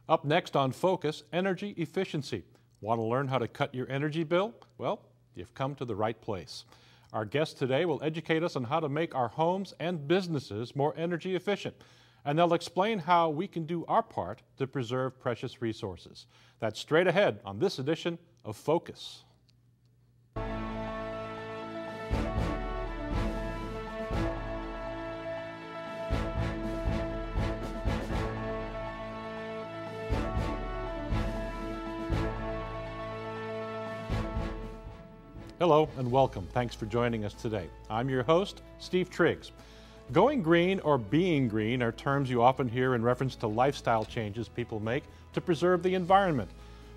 Up next on Focus, energy efficiency. Want to learn how to cut your energy bill? Well, you've come to the right place. Our guest today will educate us on how to make our homes and businesses more energy efficient. And they'll explain how we can do our part to preserve precious resources. That's straight ahead on this edition of Focus. Hello and welcome. Thanks for joining us today. I'm your host, Steve Triggs. Going green or being green are terms you often hear in reference to lifestyle changes people make to preserve the environment.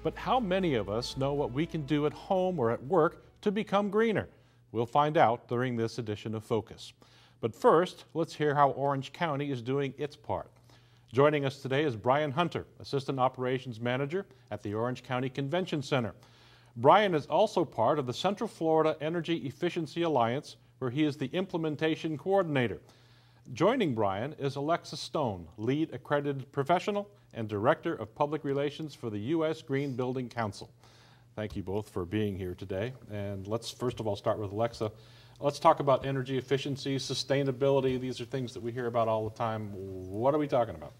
But how many of us know what we can do at home or at work to become greener? We'll find out during this edition of Focus. But first, let's hear how Orange County is doing its part. Joining us today is Brian Hunter, Assistant Operations Manager at the Orange County Convention Center. Brian is also part of the Central Florida Energy Efficiency Alliance, where he is the implementation coordinator. Joining Brian is Alexa Stone, lead accredited professional and director of public relations for the U.S. Green Building Council. Thank you both for being here today. And let's first of all start with Alexa. Let's talk about energy efficiency, sustainability. These are things that we hear about all the time. What are we talking about?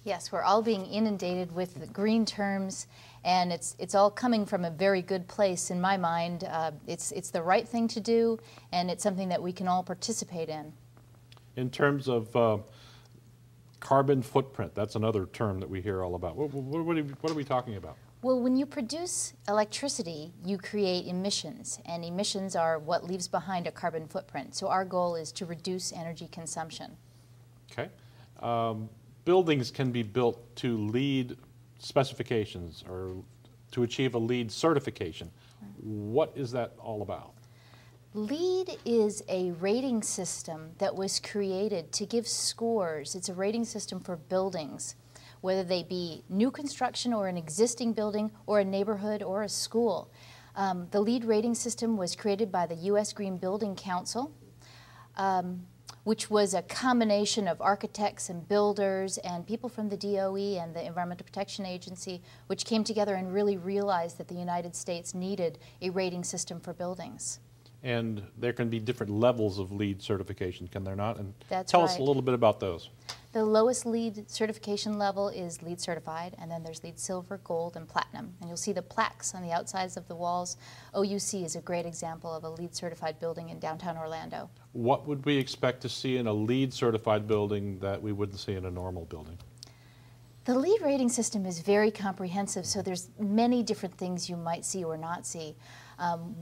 Yes, we're all being inundated with the green terms, and it's all coming from a very good place in my mind. It's the right thing to do, and it's something that we can all participate in. In terms of carbon footprint, that's another term that we hear all about. What are we talking about? Well, when you produce electricity, you create emissions, and emissions are what leaves behind a carbon footprint. So our goal is to reduce energy consumption. Okay. Buildings can be built to LEED specifications or to achieve a LEED certification. What is that all about? LEED is a rating system that was created to give scores. It's a rating system for buildings, whether they be new construction or an existing building or a neighborhood or a school. The LEED rating system was created by the U.S. Green Building Council, which was a combination of architects and builders and people from the DOE and the Environmental Protection Agency, which came together and really realized that the United States needed a rating system for buildings. And there can be different levels of LEED certification, can there not? And That's tell right. us a little bit about those. The lowest LEED certification level is LEED certified, and then there's LEED silver, gold, and platinum. And you'll see the plaques on the outsides of the walls. OUC is a great example of a LEED certified building in downtown Orlando. What would we expect to see in a LEED certified building that we wouldn't see in a normal building? The LEED rating system is very comprehensive, so there's many different things you might see or not see.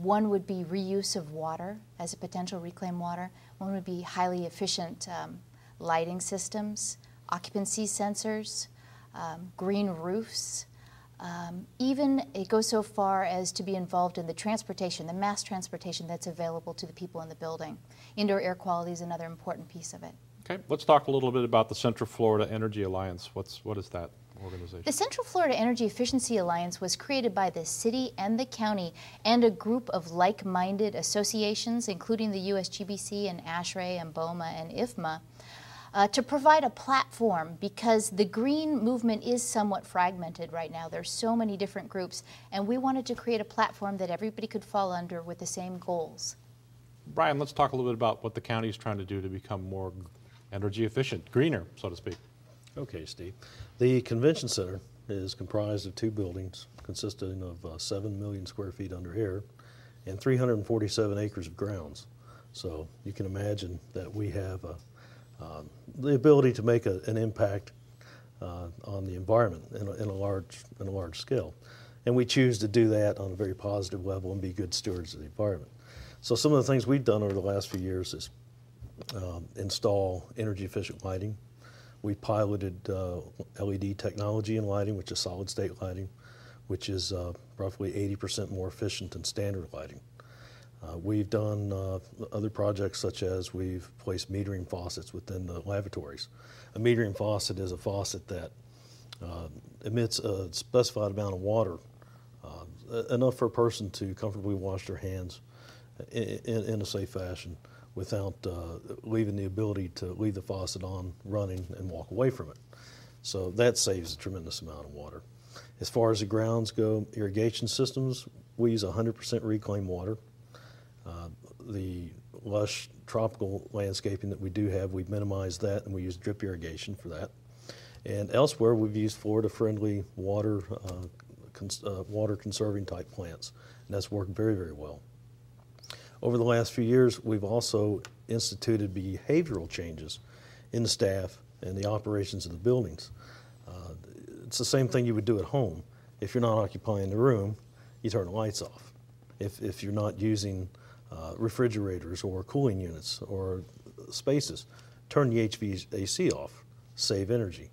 One would be reuse of water as a potential reclaimed water. One would be highly efficient lighting systems, occupancy sensors, green roofs. Even it goes so far as to be involved in the transportation, the mass transportation that's available to the people in the building. Indoor air quality is another important piece of it. Okay, let's talk a little bit about the Central Florida Energy Alliance. What is that organization? The Central Florida Energy Efficiency Alliance was created by the city and the county and a group of like-minded associations, including the USGBC and ASHRAE and BOMA and IFMA, to provide a platform because the green movement is somewhat fragmented right now. There's so many different groups, and we wanted to create a platform that everybody could fall under with the same goals. Brian, let's talk a little bit about what the county is trying to do to become more energy efficient, greener, so to speak. Okay, Steve. The convention center is comprised of two buildings consisting of 7 million square feet under air and 347 acres of grounds. So you can imagine that we have the ability to make an impact on the environment in a large scale. And we choose to do that on a very positive level and be good stewards of the environment. So some of the things we've done over the last few years is install energy efficient lighting. We piloted LED technology in lighting, which is solid state lighting, which is roughly 80% more efficient than standard lighting. We've done other projects such as we've placed metering faucets within the lavatories. A metering faucet is a faucet that emits a specified amount of water, enough for a person to comfortably wash their hands in a safe fashion without leaving the ability to leave the faucet on running and walk away from it. So that saves a tremendous amount of water. As far as the grounds go, irrigation systems, we use 100% reclaimed water. The lush tropical landscaping that we do have, we've minimized that, and we use drip irrigation for that. And elsewhere, we've used Florida-friendly water conserving type plants, and that's worked very, very well. Over the last few years, we've also instituted behavioral changes in the staff and the operations of the buildings. It's the same thing you would do at home. If you're not occupying the room, you turn the lights off. If you're not using refrigerators or cooling units or spaces, turn the HVAC off, save energy.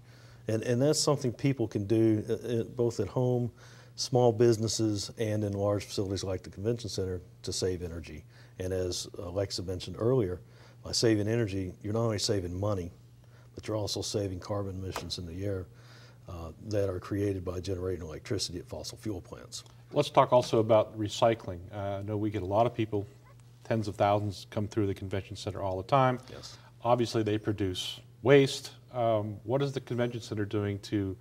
And that's something people can do both at home, small businesses, and in large facilities like the convention center to save energy. And as Alexa mentioned earlier, by saving energy, you're not only saving money, but you're also saving carbon emissions in the air that are created by generating electricity at fossil fuel plants. Let's talk also about recycling. I know we get a lot of people, tens of thousands, come through the convention center all the time. Yes. Obviously, they produce waste. What is the convention center doing to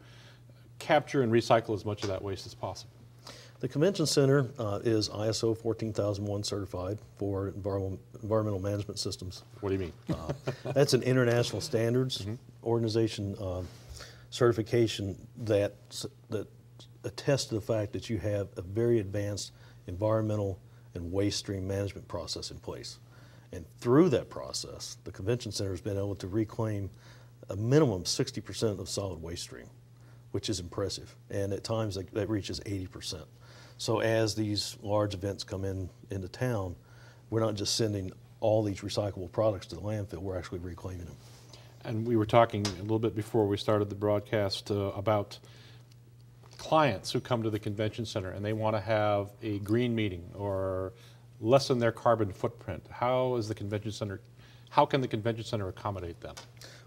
capture and recycle as much of that waste as possible? The convention center is ISO 14001 certified for environmental management systems. What do you mean? That's an international standards organization certification that attests to the fact that you have a very advanced environmental and waste stream management process in place. And through that process, the convention center has been able to reclaim a minimum 60% of solid waste stream, which is impressive. And at times that reaches 80%. So as these large events come into town, we're not just sending all these recyclable products to the landfill, we're actually reclaiming them. And we were talking a little bit before we started the broadcast about clients who come to the convention center and they want to have a green meeting or lessen their carbon footprint. How can the convention center accommodate them?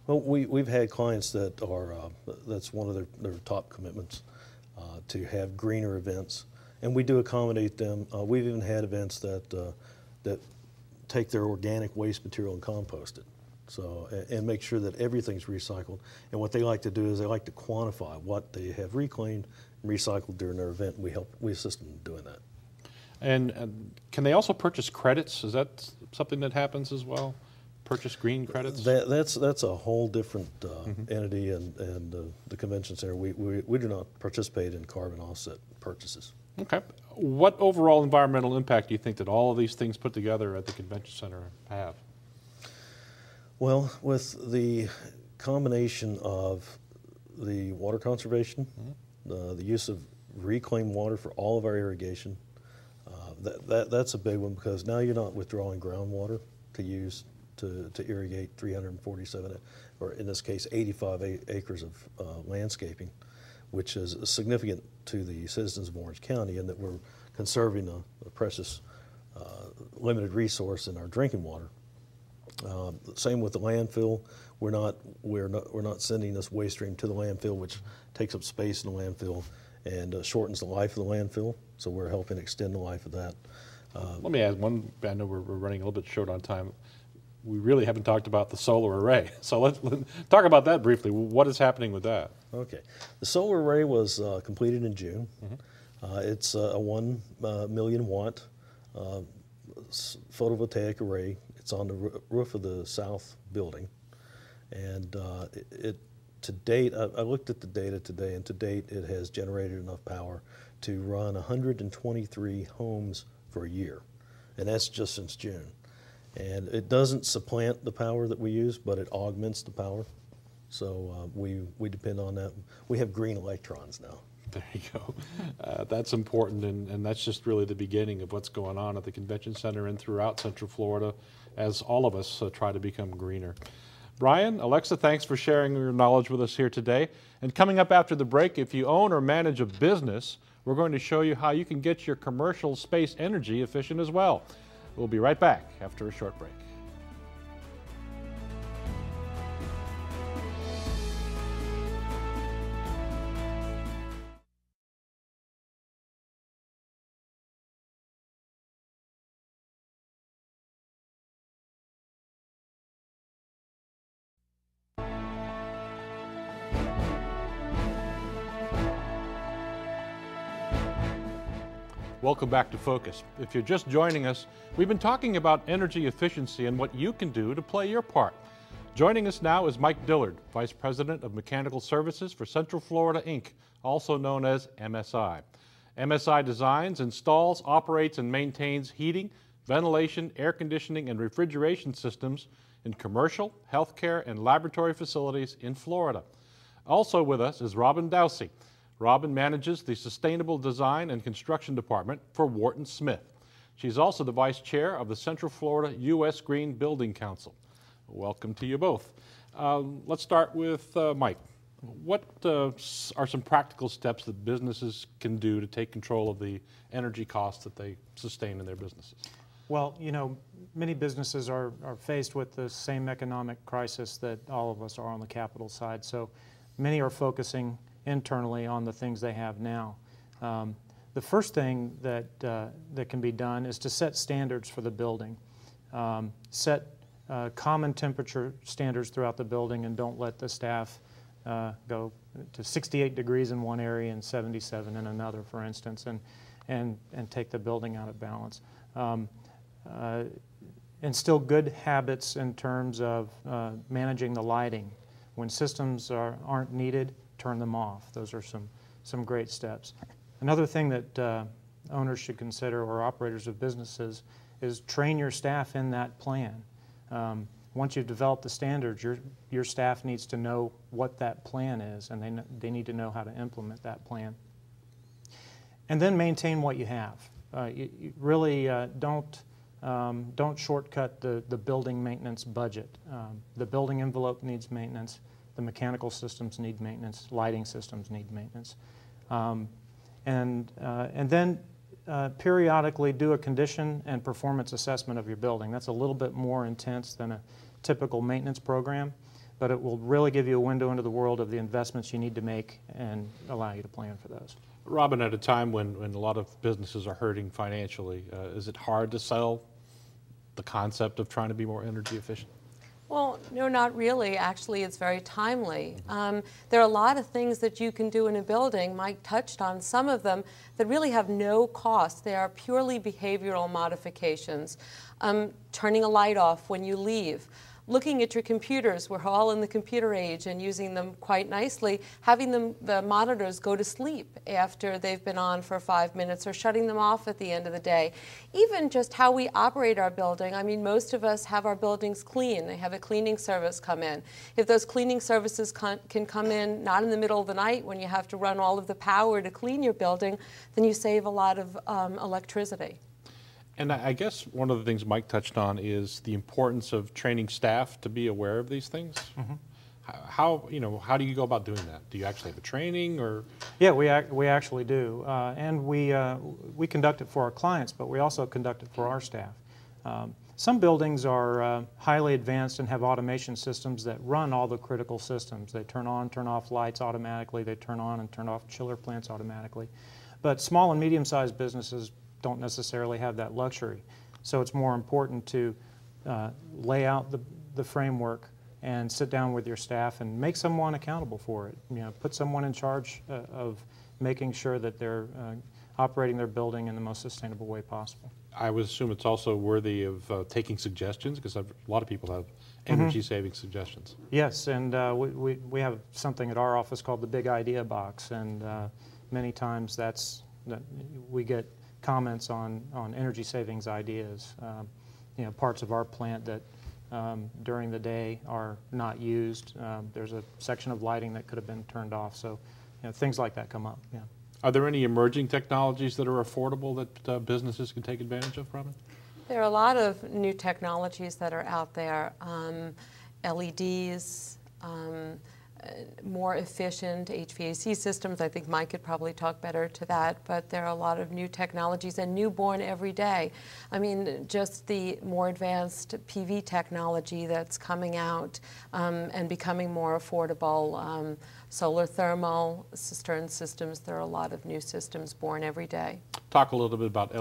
Well, we've had clients that are, that's one of their top commitments, to have greener events, and we do accommodate them. We've even had events that take their organic waste material and compost it. So, and make sure that everything's recycled. And what they like to do is they like to quantify what they have reclaimed and recycled during their event. We assist them in doing that. And can they also purchase credits? Is that something that happens as well? Purchase green credits? That's a whole different entity, and the convention center. We do not participate in carbon offset purchases. Okay. What overall environmental impact do you think that all of these things put together at the convention center have? Well, with the combination of the water conservation, the use of reclaimed water for all of our irrigation, that's a big one, because now you're not withdrawing groundwater to use to irrigate 347, or in this case 85 acres of landscaping, which is significant to the citizens of Orange County, in that we're conserving a precious limited resource in our drinking water. Same with the landfill. We're not sending this waste stream to the landfill, which takes up space in the landfill and shortens the life of the landfill. So we're helping extend the life of that. Let me add one. I know we're running a little bit short on time. We really haven't talked about the solar array. So let's talk about that briefly. What is happening with that? Okay. The solar array was completed in June. It's a 1 million watt photovoltaic array. It's on the roof of the south building. And to date, I looked at the data today, and to date it has generated enough power to run 123 homes for a year. And that's just since June. And it doesn't supplant the power that we use, but it augments the power. So we depend on that. We have green electrons now. There you go. That's important, and that's just really the beginning of what's going on at the convention center and throughout Central Florida as all of us try to become greener. Brian, Alexa, thanks for sharing your knowledge with us here today. And coming up after the break, if you own or manage a business, we're going to show you how you can get your commercial space energy efficient as well. We'll be right back after a short break. Welcome back to Focus. If you're just joining us, we've been talking about energy efficiency and what you can do to play your part. Joining us now is Mike Dillard, Vice President of Mechanical Services for Central Florida, Inc., also known as MSI. MSI designs, installs, operates, and maintains heating, ventilation, air conditioning, and refrigeration systems in commercial, healthcare, and laboratory facilities in Florida. Also with us is Robin Dowsey. Robin manages the Sustainable Design and Construction Department for Wharton Smith. She's also the Vice Chair of the Central Florida U.S. Green Building Council. Welcome to you both. Let's start with Mike. What are some practical steps that businesses can do to take control of the energy costs that they sustain in their businesses? Well, you know, many businesses are faced with the same economic crisis that all of us are on the capital side. So many are focusing internally on the things they have now. The first thing that can be done is to set standards for the building. Set common temperature standards throughout the building, and don't let the staff go to 68 degrees in one area and 77 in another, for instance, and take the building out of balance. Instill good habits in terms of managing the lighting. When systems aren't needed, turn them off. Those are some great steps. Another thing that owners should consider, or operators of businesses, is train your staff in that plan. Once you've developed the standards, your staff needs to know what that plan is, and they need to know how to implement that plan. And then maintain what you have. You really don't shortcut the building maintenance budget. The building envelope needs maintenance. The mechanical systems need maintenance. Lighting systems need maintenance. And then periodically do a condition and performance assessment of your building. That's a little bit more intense than a typical maintenance program, but it will really give you a window into the world of the investments you need to make and allow you to plan for those. Robin, at a time when a lot of businesses are hurting financially, is it hard to sell the concept of trying to be more energy efficient? Well, no, not really. Actually, it's very timely. There are a lot of things that you can do in a building. Mike touched on some of them that really have no cost. They are purely behavioral modifications. Turning a light off when you leave. Looking at your computers, we're all in the computer age, and using them quite nicely, having the monitors go to sleep after they've been on for 5 minutes, or shutting them off at the end of the day. Even just how we operate our building. I mean, most of us have our buildings clean. They have a cleaning service come in. If those cleaning services can come in not in the middle of the night when you have to run all of the power to clean your building, then you save a lot of electricity. And I guess one of the things Mike touched on is the importance of training staff to be aware of these things. Mm-hmm. How do you go about doing that? Do you actually have a training, or? Yeah, we actually do, and we conduct it for our clients, but we also conduct it for our staff. Some buildings are highly advanced and have automation systems that run all the critical systems. They turn on, turn off lights automatically. They turn on and turn off chiller plants automatically. But small and medium-sized businesses don't necessarily have that luxury. So it's more important to lay out the framework and sit down with your staff and make someone accountable for it. You know, put someone in charge of making sure that they're operating their building in the most sustainable way possible. I would assume it's also worthy of taking suggestions, because a lot of people have energy-saving suggestions. Yes, and we have something at our office called the Big Idea Box, and many times we get comments on energy savings ideas. Parts of our plant that during the day are not used. There's a section of lighting that could have been turned off. So things like that come up. Yeah. Are there any emerging technologies that are affordable that businesses can take advantage of, Robin? There are a lot of new technologies that are out there. LEDs, more efficient HVAC systems. I think Mike could probably talk better to that, but there are a lot of new technologies and newborn every day. I mean, just the more advanced PV technology that's coming out and becoming more affordable. Solar thermal, cistern systems, there are a lot of new systems born every day. Talk a little bit about